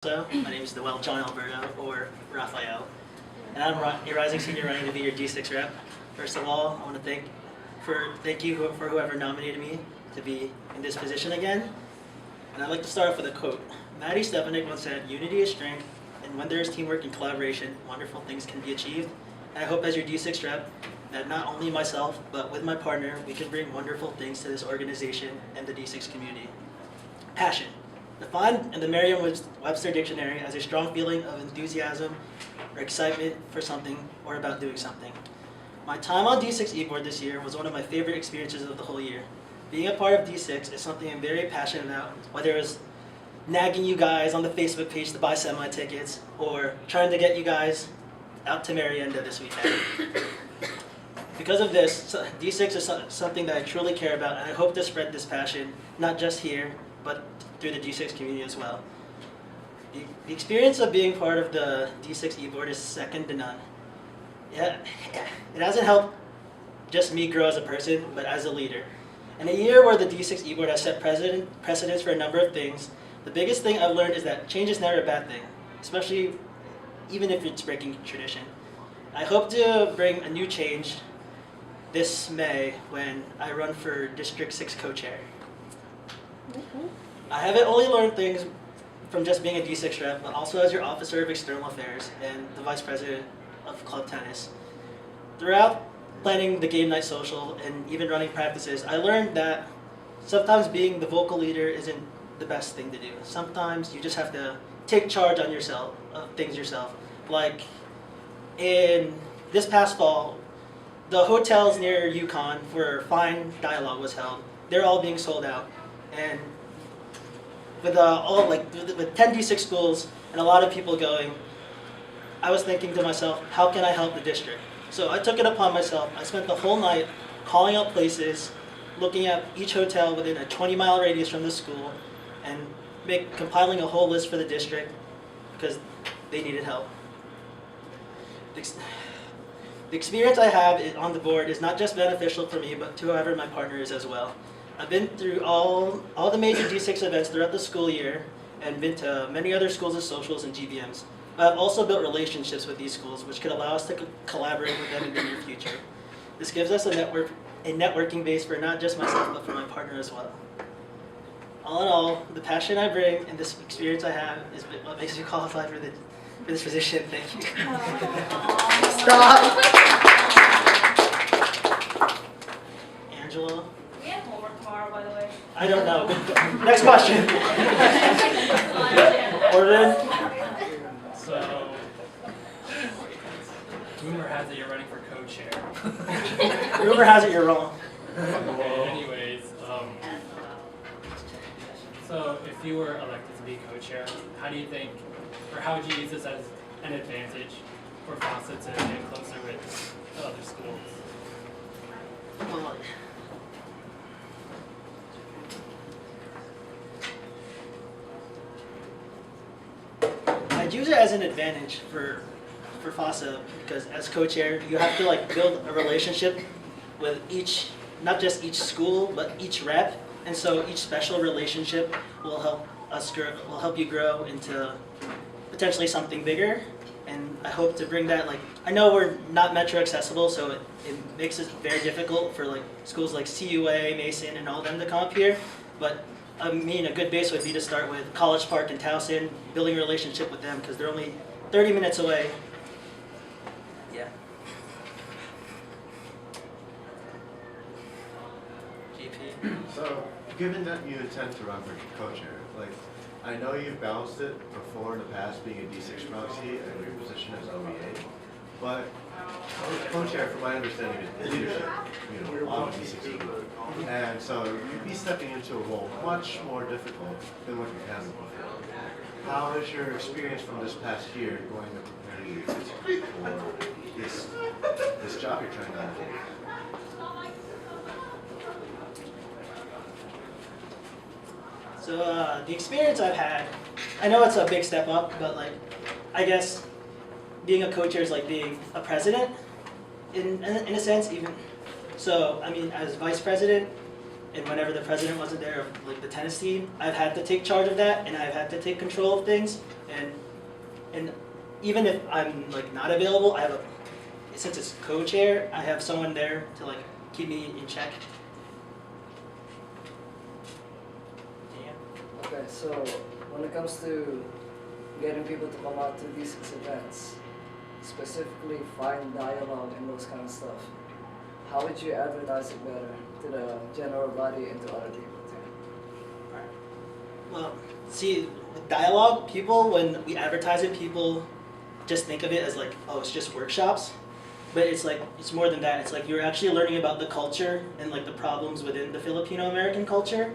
My name is Noel Alberto, or Raphael, and I'm a rising senior running to be your D6 rep. First of all, I want to thank you for whoever nominated me to be in this position again. And I'd like to start off with a quote. Maddie Stepanek once said, "Unity is strength, and when there is teamwork and collaboration, wonderful things can be achieved." And I hope as your D6 rep that not only myself, but with my partner, we can bring wonderful things to this organization and the D6 community. Passion. Defined in the Merriam-Webster Dictionary as a strong feeling of enthusiasm or excitement for something or about doing something. My time on D6 eBoard this year was one of my favorite experiences of the whole year. Being a part of D6 is something I'm very passionate about, whether it was nagging you guys on the Facebook page to buy semi-tickets or trying to get you guys out to Marienda this weekend. Because of this, D6 is something that I truly care about, and I hope to spread this passion, not just here, but through the D6 community as well. The experience of being part of the D6 eBoard is second to none. Yeah, it hasn't helped just me grow as a person, but as a leader. In a year where the D6 eBoard has set precedents for a number of things, the biggest thing I've learned is that change is never a bad thing, especially even if it's breaking tradition. I hope to bring a new change this May when I run for District 6 co-chair. I haven't only learned things from just being a D6 rep, but also as your Officer of External Affairs and the Vice President of Club Tennis. Throughout planning the game night social and even running practices, I learned that sometimes being the vocal leader isn't the best thing to do. Sometimes you just have to take charge on yourself, of things yourself. Like in this past fall, the hotels near Yukon where Fine Dialogue was held, they're all being sold out. And with with 10 D6 schools and a lot of people going, I was thinking to myself, how can I help the district? So I took it upon myself. I spent the whole night calling out places, looking at each hotel within a 20-mile radius from the school, and compiling a whole list for the district because they needed help. The experience I have on the board is not just beneficial for me, but to whoever my partner is as well. I've been through all the major D6 events throughout the school year and been to many other schools and socials and GBMs. But I've also built relationships with these schools which could allow us to collaborate with them in the near future. This gives us a networking base for not just myself but for my partner as well. All in all, the passion I bring and this experience I have is what makes me qualified for this position. Thank you. Stop! Angela? We have homework tomorrow, by the way. I don't know. Next question. Orvin? So, rumor has it you're running for co-chair. Rumor has it you're wrong. Anyways, so if you were elected to be co-chair, how do you think, or how would you use this as an advantage for FASA to get closer with the other schools? Well, I'd use it as an advantage for FASA because as co-chair, you have to build a relationship with not just each school, but each rep, and so each special relationship will help you grow into potentially something bigger. And I hope to bring that. I know we're not metro accessible, so it makes it very difficult for schools like CUA, Mason, and all of them to come up here. But I mean, a good base would be to start with College Park and Towson, building a relationship with them because they're only 30 minutes away. Yeah. GP. So, given that you intend to run for co-chair, I know you've balanced it before in the past being a D6 proxy and your position as OVA, but co-chair, from my understanding, is leadership, on D6. And so you'd be stepping into a role much more difficult than what you've handled before. How is your experience from this past year going to prepare you for this job you're trying to undertake? So the experience I've had, I know it's a big step up, but I guess being a co-chair is like being a president in a sense even. So I mean, as vice president, and whenever the president wasn't there of like the tennis team, I've had to take charge of that, and I've had to take control of things. And even if I'm like not available, I have since it's co-chair, I have someone there to like keep me in check. Yeah. Okay, so when it comes to getting people to come out to these events, specifically find dialogue and those kind of stuff, how would you advertise it better to the general body and to other people too? Well, see, with dialogue, people, when we advertise it, people just think of it as like, oh, it's just workshops. But it's like, it's more than that. It's like you're actually learning about the culture and like the problems within the Filipino-American culture.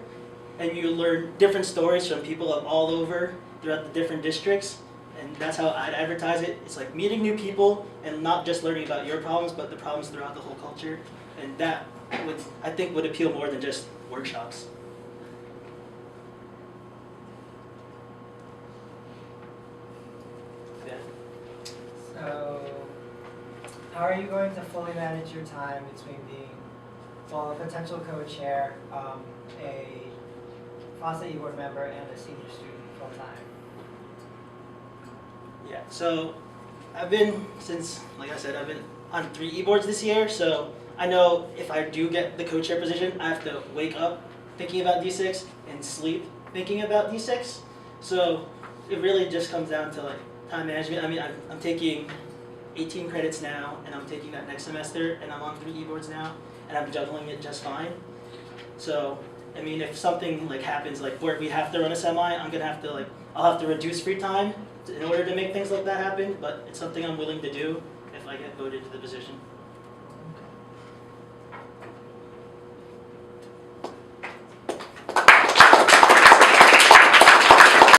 And you learn different stories from people of all over throughout the different districts. And that's how I'd advertise it. It's like meeting new people and not just learning about your problems, but the problems throughout the whole culture. And that would, I think, would appeal more than just workshops. Yeah. So, how are you going to fully manage your time between being, well, a potential co-chair, a FASA e-board member, and a senior student full-time? Yeah, so I've been, since, like I said, I've been on 3 e-boards this year, so I know if I do get the co-chair position, I have to wake up thinking about D6 and sleep thinking about D6. So it really just comes down to like time management. I mean, I'm taking 18 credits now, and I'm taking that next semester, and I'm on 3 e-boards now, and I'm juggling it just fine. So, I mean, if something like happens, like where we have to run a semi, I'm gonna have to like, I'll have to reduce free time in order to make things like that happen, but it's something I'm willing to do if I get voted to the position.